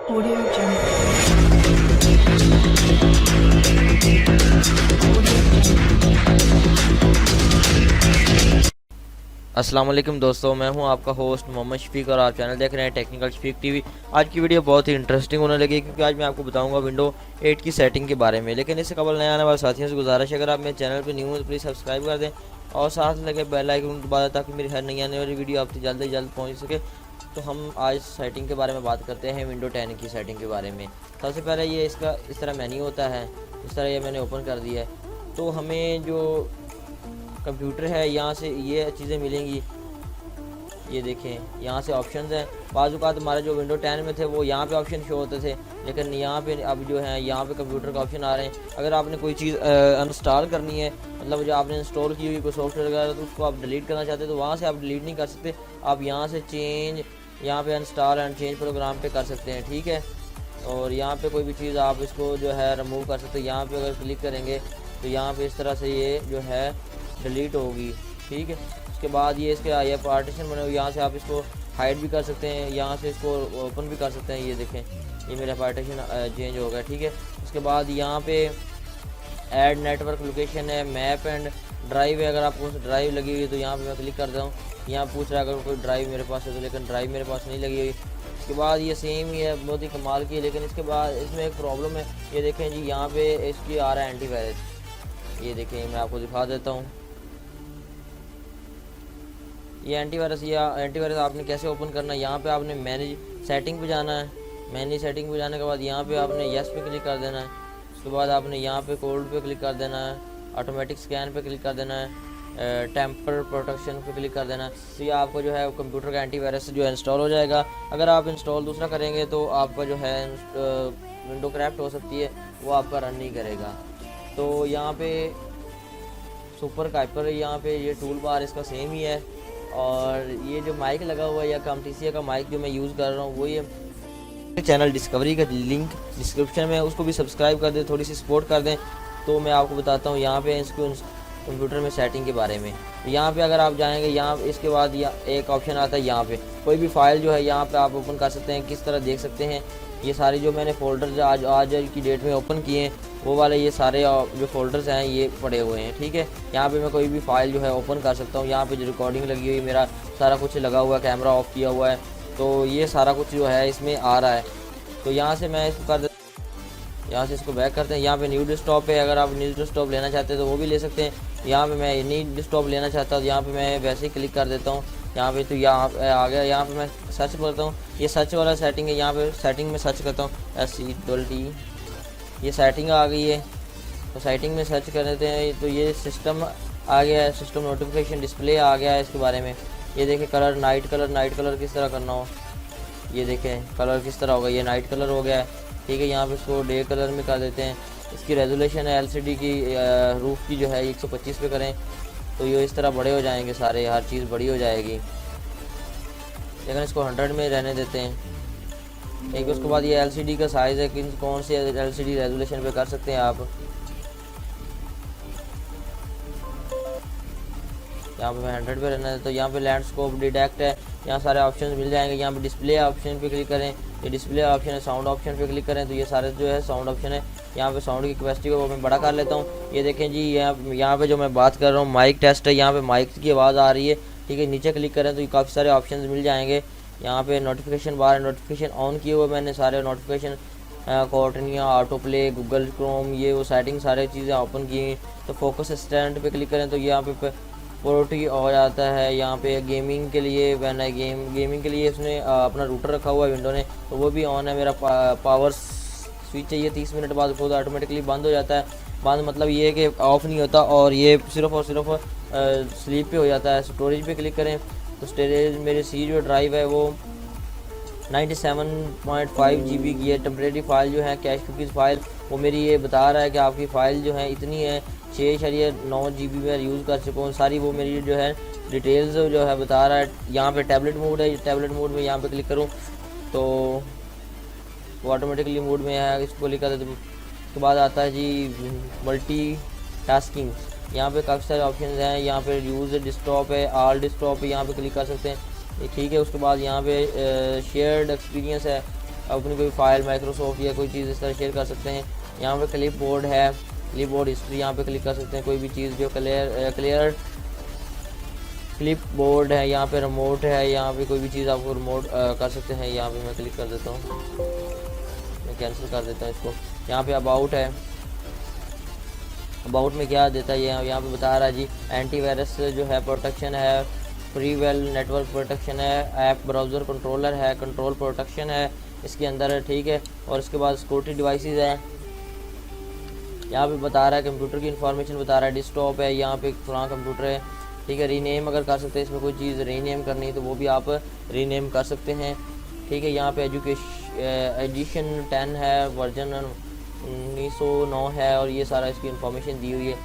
Audio Jungle. अस्सलाम वालेकुम दोस्तों, मैं हूं आपका होस्ट मोहम्मद शफीक और आप चैनल देख रहे हैं टेक्निकल शफीक टीवी। आज की वीडियो बहुत ही इंटरेस्टिंग होने लगी क्योंकि आज मैं आपको बताऊंगा विंडो 8 की सेटिंग के बारे में। लेकिन इससे कबल नए आने वाले साथियों से गुजारिश है, अगर आप मेरे चैनल पर न्यू हैं तो प्लीज़ सब्सक्राइब कर दें और साथ लगे बेल आइकन दबा दें ताकि मेरी हर नई आने वाली वीडियो आप तक जल्द से जल्द पहुँच सके। तो हम आज सेटिंग के बारे में बात करते हैं, विंडो 10 की सेटिंग के बारे में। सबसे पहले ये इसका इस तरह मेन्यू होता है, इस तरह ये मैंने ओपन कर दिया है। तो हमें जो कंप्यूटर है यहाँ से ये चीज़ें मिलेंगी, ये देखें यहाँ से ऑप्शंस हैं। बाज़-औक़ात हमारे जो विंडो 10 में थे वो यहाँ पे ऑप्शन शो होते थे, लेकिन यहाँ पे अब जो है यहाँ पे कंप्यूटर का ऑप्शन आ रहे हैं। अगर आपने कोई चीज़ इंस्टॉल करनी है, मतलब जो आपने इंस्टॉल की हुई कोई सॉफ्टवेयर वगैरह, तो उसको आप डिलीट करना चाहते हैं तो वहाँ से आप डिलीट नहीं कर सकते। आप यहाँ से चेंज, यहाँ पे इंस्टॉल एंड चेंज प्रोग्राम पे कर सकते हैं, ठीक है। और यहाँ पे कोई भी चीज़ आप इसको जो है रिमूव कर सकते हैं। यहाँ पे अगर क्लिक करेंगे तो यहाँ पे इस तरह से ये जो है डिलीट होगी, ठीक है। उसके बाद ये इसके ये पार्टीशन बने हुए, यहाँ से आप इसको हाइड भी कर सकते हैं, यहाँ से इसको ओपन भी कर सकते हैं। ये देखें ये मेरा पार्टीशन चेंज हो गया, ठीक है। उसके बाद यहाँ पे ऐड नेटवर्क लोकेशन है, मैप एंड ड्राइव है। अगर आपको ड्राइव लगी हुई है तो यहाँ पे मैं क्लिक करता हूँ। यहाँ पूछ रहा है अगर कोई ड्राइव मेरे पास है तो, लेकिन ड्राइव मेरे पास नहीं लगी हुई। उसके बाद ये सेम ही है, बहुत ही कमाल की है। लेकिन इसके बाद इसमें एक प्रॉब्लम है, ये देखें जी यहाँ पे इसकी आ रहा है एंटीवायरस। ये देखें मैं आपको दिखा देता हूँ, ये एंटीवायरस। या एंटीवायरस आपने कैसे ओपन करना है, यहाँ पे आपने मैनेज सेटिंग पे जाना है। मैनेज सेटिंग पे जाने के बाद यहाँ पे आपने यस पे क्लिक कर देना है। उसके बाद आपने यहाँ पे कोड पे क्लिक कर देना है, ऑटोमेटिक स्कैन पे क्लिक कर देना है, टेम्पर प्रोटेक्शन पे क्लिक कर देना है। तो ये आपको जो है कंप्यूटर का एंटीवायरस जो है इंस्टॉल हो जाएगा। अगर आप इंस्टॉल दूसरा करेंगे तो आपका जो है विंडो क्रैप्ट हो सकती है, वो आपका रन नहीं करेगा। तो यहाँ पे सुपर काइपर, यहाँ पे ये टूल बार इसका सेम ही है। और ये जो माइक लगा हुआ है या कॉम्टिसिया का माइक जो मैं यूज़ कर रहा हूँ, वो ये चैनल डिस्कवरी का लिंक डिस्क्रिप्शन में, उसको भी सब्सक्राइब कर दें, थोड़ी सी सपोर्ट कर दें। तो मैं आपको बताता हूँ यहाँ पे इसको कंप्यूटर में सेटिंग के बारे में। यहाँ पे अगर आप जाएंगे, यहाँ इसके बाद एक ऑप्शन आता है, यहाँ पे कोई भी फाइल जो है यहाँ पे आप ओपन कर सकते हैं। किस तरह देख सकते हैं, ये सारे जो मैंने फ़ोल्डर आज की डेट में ओपन किए हैं, वो वाले ये सारे जो फ़ोल्डर्स हैं ये पड़े हुए हैं, ठीक है। यहाँ पे मैं कोई भी फाइल जो है ओपन कर सकता हूँ। यहाँ पे जो रिकॉर्डिंग लगी हुई, मेरा सारा कुछ लगा हुआ है, कैमरा ऑफ किया हुआ है, तो ये सारा कुछ जो है इसमें आ रहा है। तो यहाँ से मैं इसको कर यहाँ से इसको बैक करते हैं। यहाँ पे न्यू डेस्कटॉप है, अगर आप न्यू डेस्कटॉप लेना चाहते हैं तो वो भी ले सकते हैं। यहाँ पे मैं न्यू डेस्कटॉप लेना चाहता हूँ, यहाँ पे मैं वैसे ही क्लिक कर देता हूँ। यहाँ पे तो यहाँ आ गया। यहाँ पे मैं सर्च करता हूँ, ये सर्च वाला सेटिंग है। यहाँ पे सेटिंग में सर्च करता हूँ SETT, ये सेटिंग आ गई है। तो सेटिंग में सर्च कर देते हैं तो ये सिस्टम आ गया है, सिस्टम नोटिफिकेशन डिस्प्ले आ गया है इसके बारे में। ये देखें कलर, नाइट कलर किस तरह करना हो, ये देखें कलर किस तरह होगा, ये नाइट कलर हो गया है, ठीक है। यहाँ पे इसको डे कलर में कर देते हैं। इसकी रेजोल्यूशन है LCD की, रूफ की जो है 125 पे करें तो ये इस तरह बड़े हो जाएंगे सारे, हर चीज़ बड़ी हो जाएगी। लेकिन इसको 100 में रहने देते हैं, ठीक है। उसके बाद ये LCD का साइज़ है कि कौन से LCD रेजोल्यूशन पे कर सकते हैं आप। यहाँ पे मैं 100 पे रहना है। तो यहाँ पे लैंडस्केप डिटेक्ट है, यहाँ सारे ऑप्शन मिल जाएंगे। यहाँ पे डिस्प्ले ऑप्शन पे क्लिक करें, ये डिस्प्ले ऑप्शन है। साउंड ऑप्शन पे क्लिक करें तो ये सारे जो है साउंड ऑप्शन है। यहाँ पे साउंड की कैपेसिटी को मैं बड़ा कर लेता हूँ। ये देखें जी, यहाँ पे जो मैं बात कर रहा हूँ माइक टेस्ट है, यहाँ पे माइक की आवाज़ आ रही है, ठीक है। नीचे क्लिक करें तो ये काफ़ी सारे ऑप्शन मिल जाएंगे। यहाँ पे नोटिफिकेशन बार, नोटिफिकेशन ऑन किए हुए मैंने सारे notification, Cortana, auto play, Google Chrome, ये वो सेटिंग सारी चीज़ें ओपन की। तो फोकस स्टैंड पे क्लिक करें तो यहाँ पे प्रोटी हो जाता है। यहाँ पे गेमिंग के लिए गेमिंग के लिए इसने अपना रूटर रखा हुआ है विंडो ने, तो वो भी ऑन है। मेरा पावर स्विच है, ये 30 मिनट बाद खुद ऑटोमेटिकली बंद हो जाता है। बंद मतलब ये है कि ऑफ़ नहीं होता, और ये सिर्फ और सिर्फ स्लीप पे हो जाता है। स्टोरेज पे क्लिक करें तो स्टोरेज मेरी जो ड्राइव है वो 97.5 GB की है। टेम्परेरी फाइल जो है कैश कुकीज़ फाइल, वो मेरी ये बता रहा है कि आपकी फ़ाइल जो है इतनी है, 6.9 GB में यूज़ कर चुका हूँ सारी, वो मेरी जो है डिटेल्स जो है बता रहा है। यहाँ पे टैबलेट मोड है, टैबलेट मोड में यहाँ पे क्लिक करूँ तो वो ऑटोमेटिकली मोड में है, इसको क्लिक कर देते। उसके बाद आता है जी मल्टी टास्किंग, यहाँ पे काफ़ी सारे ऑप्शन हैं। यहाँ पे यूज़ डेस्कटॉप है, ऑल डेस्कटॉप है, यहाँ पे क्लिक कर सकते हैं, ठीक है। उसके बाद यहाँ पे शेयर्ड एक्सपीरियंस है, अपनी कोई फाइल माइक्रोसॉफ्ट या कोई चीज़ इस तरह शेयर कर सकते हैं। यहाँ पे क्लिप बोर्ड है, क्लिप बोर्ड हिस्ट्री यहाँ पे क्लिक कर सकते हैं। कोई भी चीज़ जो क्लियर क्लिप बोर्ड है, यहाँ पे रिमोट है, यहाँ पे कोई भी चीज़ आपको रिमोट कर सकते हैं। यहाँ पे मैं क्लिक कर देता हूँ, मैं कैंसिल कर देता हूँ इसको। यहाँ पे अबाउट है, अबाउट में क्या देता है ये यहाँ पे बता रहा है जी, एंटीवायरस जो है प्रोटेक्शन है, फ्री वेल नेटवर्क प्रोटेक्शन है, ऐप ब्राउज़र कंट्रोलर है, कंट्रोल प्रोटेक्शन है इसके अंदर है, ठीक है। और इसके बाद सिक्योरिटी डिवाइसेस है, यहाँ पे बता रहा है कंप्यूटर की इन्फॉर्मेशन बता रहा है, डेस्कटॉप है, यहाँ पे फलां कंप्यूटर है, ठीक है। रीनेम अगर कर सकते हैं, इसमें कोई चीज़ रीनेम करनी है तो वो भी आप रीनेम कर सकते हैं, ठीक है। यहाँ पे एडिशन 10 है, वर्जन 1909 है और ये सारा इसकी इन्फॉर्मेशन दी हुई है।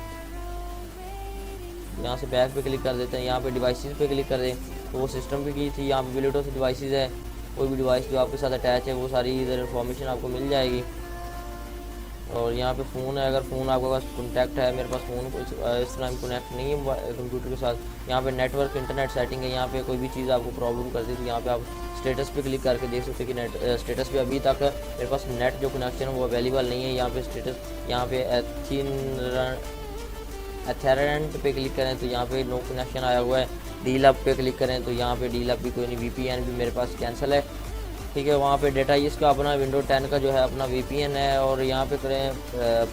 यहाँ से बैक पे क्लिक कर देते हैं, यहाँ पे डिवाइसेस पे क्लिक कर दें तो वो सिस्टम पे की थी। यहाँ पे ब्लूटूथ डिवाइसेस है, कोई भी डिवाइस जो आपके साथ अटैच है वो सारी इधर इन्फॉर्मेशन आपको मिल जाएगी। और यहाँ पे फ़ोन है, अगर फ़ोन आपके पास कॉन्टैक्ट है, मेरे पास फ़ोन इस तरह कनेक्ट नहीं है कंप्यूटर के साथ। यहाँ पे नेटवर्क इंटरनेट सेटिंग है, यहाँ पे कोई भी चीज़ आपको प्रॉब्लम करती है तो यहाँ पे आप स्टेटस पे क्लिक करके देख सकते हैं कि नेट स्टेटस पे अभी तक मेरे पास नेट जो कनेक्शन है वो अवेलेबल नहीं है। यहाँ पे स्टेटस, यहाँ पे एथेरेंट पे क्लिक करें तो यहाँ पे नो कनेक्शन आया हुआ है। डील अप पे क्लिक करें तो यहाँ पे डील अप भी कोई नहीं, VPN भी मेरे पास कैंसिल है, ठीक है। वहाँ पे डेटा इसका अपना विंडो 10 का जो है अपना VPN है। और यहाँ पे करें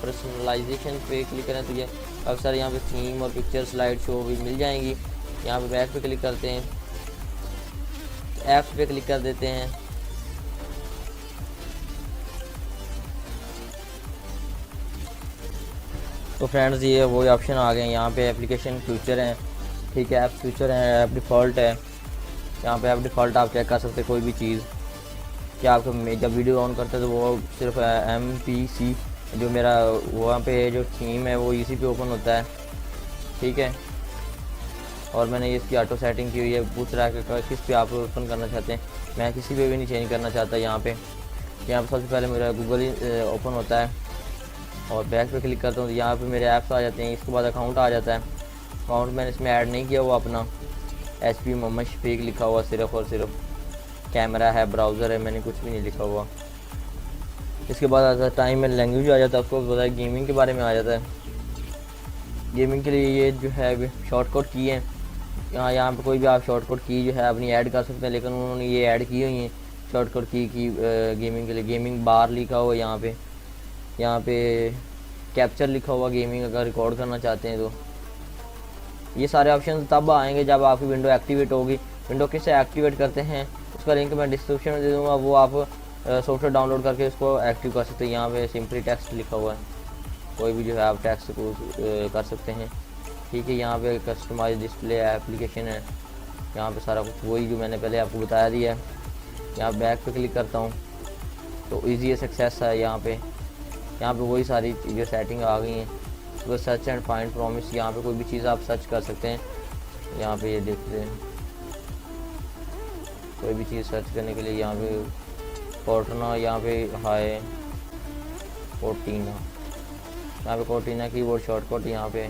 पर्सनलाइजेशन पे क्लिक करें तो ये अक्सर यहाँ पे थीम और पिक्चर स्लाइड शो भी मिल जाएंगी। यहाँ पे बैक पे क्लिक करते हैं, ऐप्स पे क्लिक कर देते हैं, तो फ्रेंड्स ये वो ऑप्शन आ गए हैं। यहाँ पे एप्लीकेशन फ्यूचर हैं, ठीक है, ऐप फ्यूचर हैं, ऐप डिफ़ॉल्ट है। यहाँ पे ऐप डिफ़ॉल्ट आप चेक कर सकते हैं कोई भी चीज़ कि आपको जब वीडियो ऑन करते हैं तो वो सिर्फ MPC जो मेरा वहाँ पे जो थीम है वो इसी पे ओपन होता है, ठीक है। और मैंने इसकी ऑटो सेटिंग की हुई है, पूछ रहा है कि किस पे आप ओपन करना चाहते हैं, मैं किसी पे भी नहीं चेंज करना चाहता। यहाँ पे सबसे पहले मेरा गूगल ही ओपन होता है और बैक पे क्लिक करता हूँ तो यहाँ पे मेरे ऐप्स आ जाते हैं। इसके बाद अकाउंट आ जाता है, अकाउंट मैंने इसमें ऐड नहीं किया हुआ अपना, HP मोहम्मद शफीक लिखा हुआ सिर्फ और सिर्फ, कैमरा है, ब्राउज़र है, मैंने कुछ भी नहीं लिखा हुआ। इसके बाद आता है टाइम एंड लैंग्वेज आ जाता है, आपको बताया गेमिंग के बारे में आ जाता है। गेमिंग के लिए ये जो है शॉर्टकट की है, यहाँ पे कोई भी आप शॉर्टकट की जो है अपनी ऐड कर सकते हैं, लेकिन उन्होंने ये ऐड की हुई है शॉर्टकट की गेमिंग के लिए। गेमिंग बार लिखा हुआ है यहाँ पे कैप्चर लिखा हुआ, गेमिंग अगर रिकॉर्ड करना चाहते हैं तो। ये सारे ऑप्शन तब आएंगे जब आपकी विंडो एक्टिवेट होगी। विंडो किससे एक्टिवेट करते हैं उसका लिंक मैं डिस्क्रिप्शन में दे दूँगा, वो आप सॉफ्टवेयर डाउनलोड करके उसको एक्टिव कर सकते हैं। यहाँ पे सिंपली टेक्स्ट लिखा हुआ है, कोई भी जो है आप टेक्स्ट को कर सकते हैं, ठीक है। यहाँ पे कस्टमाइज डिस्प्ले एप्लीकेशन है, यहाँ पे सारा कुछ वही जो मैंने पहले आपको बताया दिया है। यहाँ बैक पे क्लिक करता हूँ तो ईजी सक्सेस है। यहाँ पे वही सारी चीज़ें सेटिंग आ गई हैं। तो सर्च एंड फाइंड प्रॉमिस, यहाँ पे कोई भी चीज़ आप सर्च कर सकते हैं। यहाँ पे ये देखते हैं कोई भी चीज़ सर्च करने के लिए यहाँ पे कोर्टिना, यहाँ पे हाय कोर्टिना, यहाँ पे कोर्टिना कीबोर्ड शॉर्टकट यहाँ पे।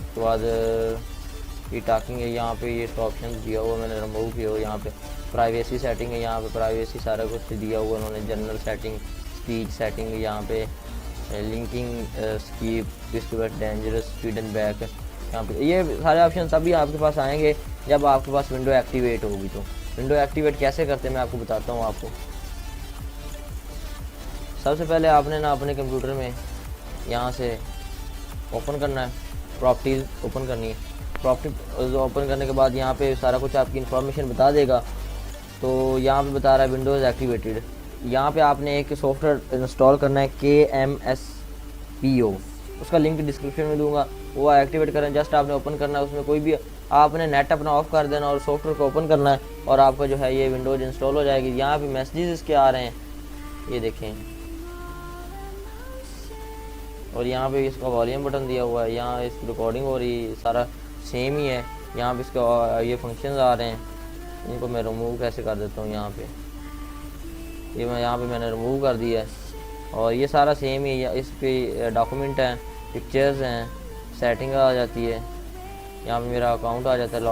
उसके बाद ये टॉकिंग है, यहाँ पे ये ऑप्शन दिया हुआ मैंने रिमूव किया हुआ। यहाँ पे प्राइवेसी सेटिंग है, यहाँ पे प्राइवेसी सारा कुछ दिया हुआ उन्होंने, जनरल सेटिंग, स्पीच सेटिंग, यहाँ पे linking, skip, distribute, dangerous, speed and back. यहाँ पे ये सारे ऑप्शन तभी आपके पास आएंगे जब आपके पास विंडो एक्टिवेट होगी। तो विंडो एक्टिवेट कैसे करते हैं मैं आपको बताता हूँ। आपको सबसे पहले आपने ना अपने कंप्यूटर में यहाँ से ओपन करना है, प्रॉपर्टीज़ ओपन करनी है। प्रॉपर्टी ओपन करने के बाद यहाँ पे सारा कुछ आपकी इन्फॉर्मेशन बता देगा। तो यहाँ पे बता रहा है विंडोज़ एक्टिवेटेड। यहाँ पे आपने एक सॉफ्टवेयर इंस्टॉल करना है KMSPO, उसका लिंक डिस्क्रिप्शन में दूंगा, वो एक्टिवेट करें। जस्ट आपने ओपन करना है, उसमें कोई भी आपने नेट अपना ऑफ कर देना और सॉफ्टवेयर को ओपन करना है और आपका जो है ये विंडोज़ इंस्टॉल हो जाएगी। यहाँ पे मैसेजेस इसके आ रहे हैं, ये देखें, और यहाँ पे इसका वॉल्यूम बटन दिया हुआ है, यहाँ इसकी रिकॉर्डिंग हो रही है, सारा सेम ही है। यहाँ पे इसका ये फंक्शंस आ रहे हैं, इनको मैं रिमूव कैसे कर देता हूँ। यहाँ पे ये यहाँ पे मैंने रिमूव कर दिया है और ये सारा सेम ही है। इस पे डॉक्यूमेंट हैं, पिक्चर्स हैं, सेटिंग आ जाती है, यहाँ पे मेरा अकाउंट आ जाता है,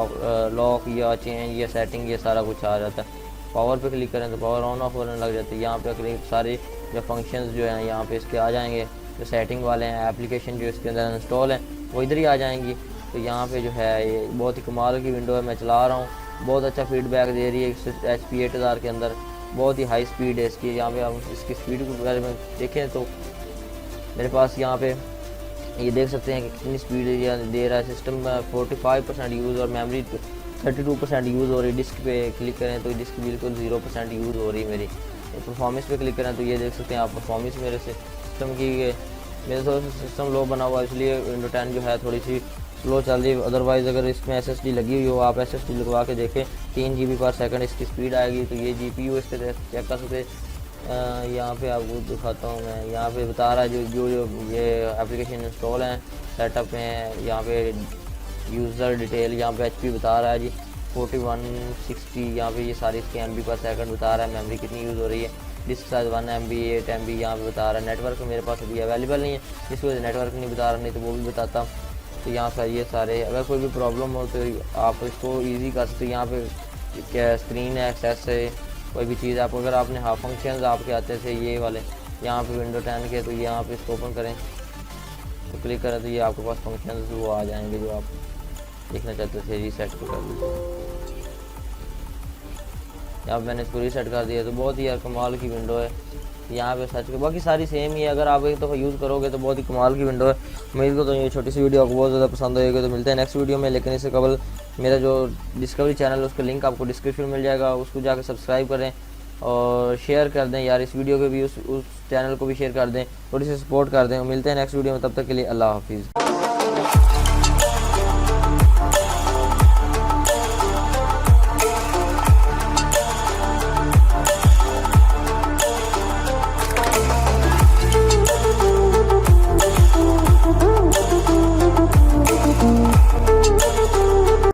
लॉक या चेंज या सेटिंग ये सारा कुछ आ जाता है। पावर पे क्लिक करें तो पावर ऑन ऑफ होने लग जाती है। यहाँ पे सारे जो फंक्शंस जो हैं यहाँ पे इसके आ जाएंगे, जो सेटिंग वाले हैं, एप्लीकेशन जो इसके अंदर इंस्टॉल हैं वो इधर ही आ जाएंगी। तो यहाँ पे जो है ये बहुत ही कमाल की विंडो है, मैं चला रहा हूँ, बहुत अच्छा फीडबैक दे रही है। HP 8000 के अंदर बहुत ही हाई स्पीड है इसकी। यहाँ पे हम इसकी स्पीड के बारे में देखें तो मेरे पास यहाँ पे ये देख सकते हैं कि कितनी स्पीड दे रहा है सिस्टम। 45% यूज़ और मेमोरी 32% यूज़ हो रही है। डिस्क पे क्लिक करें तो डिस्क बिल्कुल 0% यूज़ हो रही है मेरी। परफॉर्मेंस पे क्लिक करें तो ये देख सकते हैं आप परफॉर्मेंस मेरे सिस्टम की। मेरे थोड़ा सा सिस्टम लो बना हुआ है इसलिए विंडो 10 जो है थोड़ी सी स्लो चल रही है। अदरवाइज़ अगर इसमें SSD लगी हुई हो, आप SSD लगवा के देखें 3 GB पर सेकंड इसकी स्पीड आएगी। तो ये GPU इसके चेक कर सकते। यहाँ पे आपको दिखाता हूँ मैं, यहाँ पे बता रहा है जो ये एप्लीकेशन इंस्टॉल हैं, सेटअप हैं, यहाँ पे यूज़र डिटेल, यहाँ पे HP बता रहा है जी 4160। यहाँ पे ये सारी इसके MB पर सेकंड बता रहा है। मेमोरी कितनी यूज़ हो रही है, डिस्क साइज 1 MB 8 MB यहाँ पे बता रहा है। नेटवर्क मेरे पास अभी अवेलेबल नहीं है, जिसकी वजह से नेटवर्क नहीं बता रहा, नहीं तो वो भी बताता। तो यहाँ पर ये सारे, अगर कोई भी प्रॉब्लम हो तो आप इसको ईजी कर सकते। यहाँ पे क्या स्क्रीन एक्सेस है, कोई भी चीज़ आप अगर आपने हाफ फंक्शंस आपके आते थे ये वाले, यहाँ पे विंडो 10 के, तो यहाँ पे इसको ओपन करें तो क्लिक करें तो ये आपके पास फंक्शंस वो आ जाएंगे जो आप देखना चाहते थे। रीसेट को कर दीजिए, यहाँ पे मैंने इसको रीसेट कर दिया। तो बहुत ही यार कमाल की विंडो है। यहाँ पे सर्च कर, बाकी सारी सेम ही है। अगर आप एक दफ़ा यूज़ करोगे तो बहुत ही कमाल की विंडो है। उम्मीद को तो ये छोटी सी वीडियो आपको बहुत ज़्यादा पसंद आएगी। तो मिलते हैं नेक्स्ट वीडियो में। लेकिन इससे कबल मेरा जो डिस्कवरी चैनल है उसका लिंक आपको डिस्क्रिप्शन में मिल जाएगा, उसको जाकर सब्सक्राइब करें और शेयर कर दें यार। इस वीडियो को भी उस चैनल को भी शेयर कर दें, थोड़ी सी सपोर्ट कर दें। मिलते हैं नेक्स्ट वीडियो में, तब तक के लिए अल्लाह हाफिज़।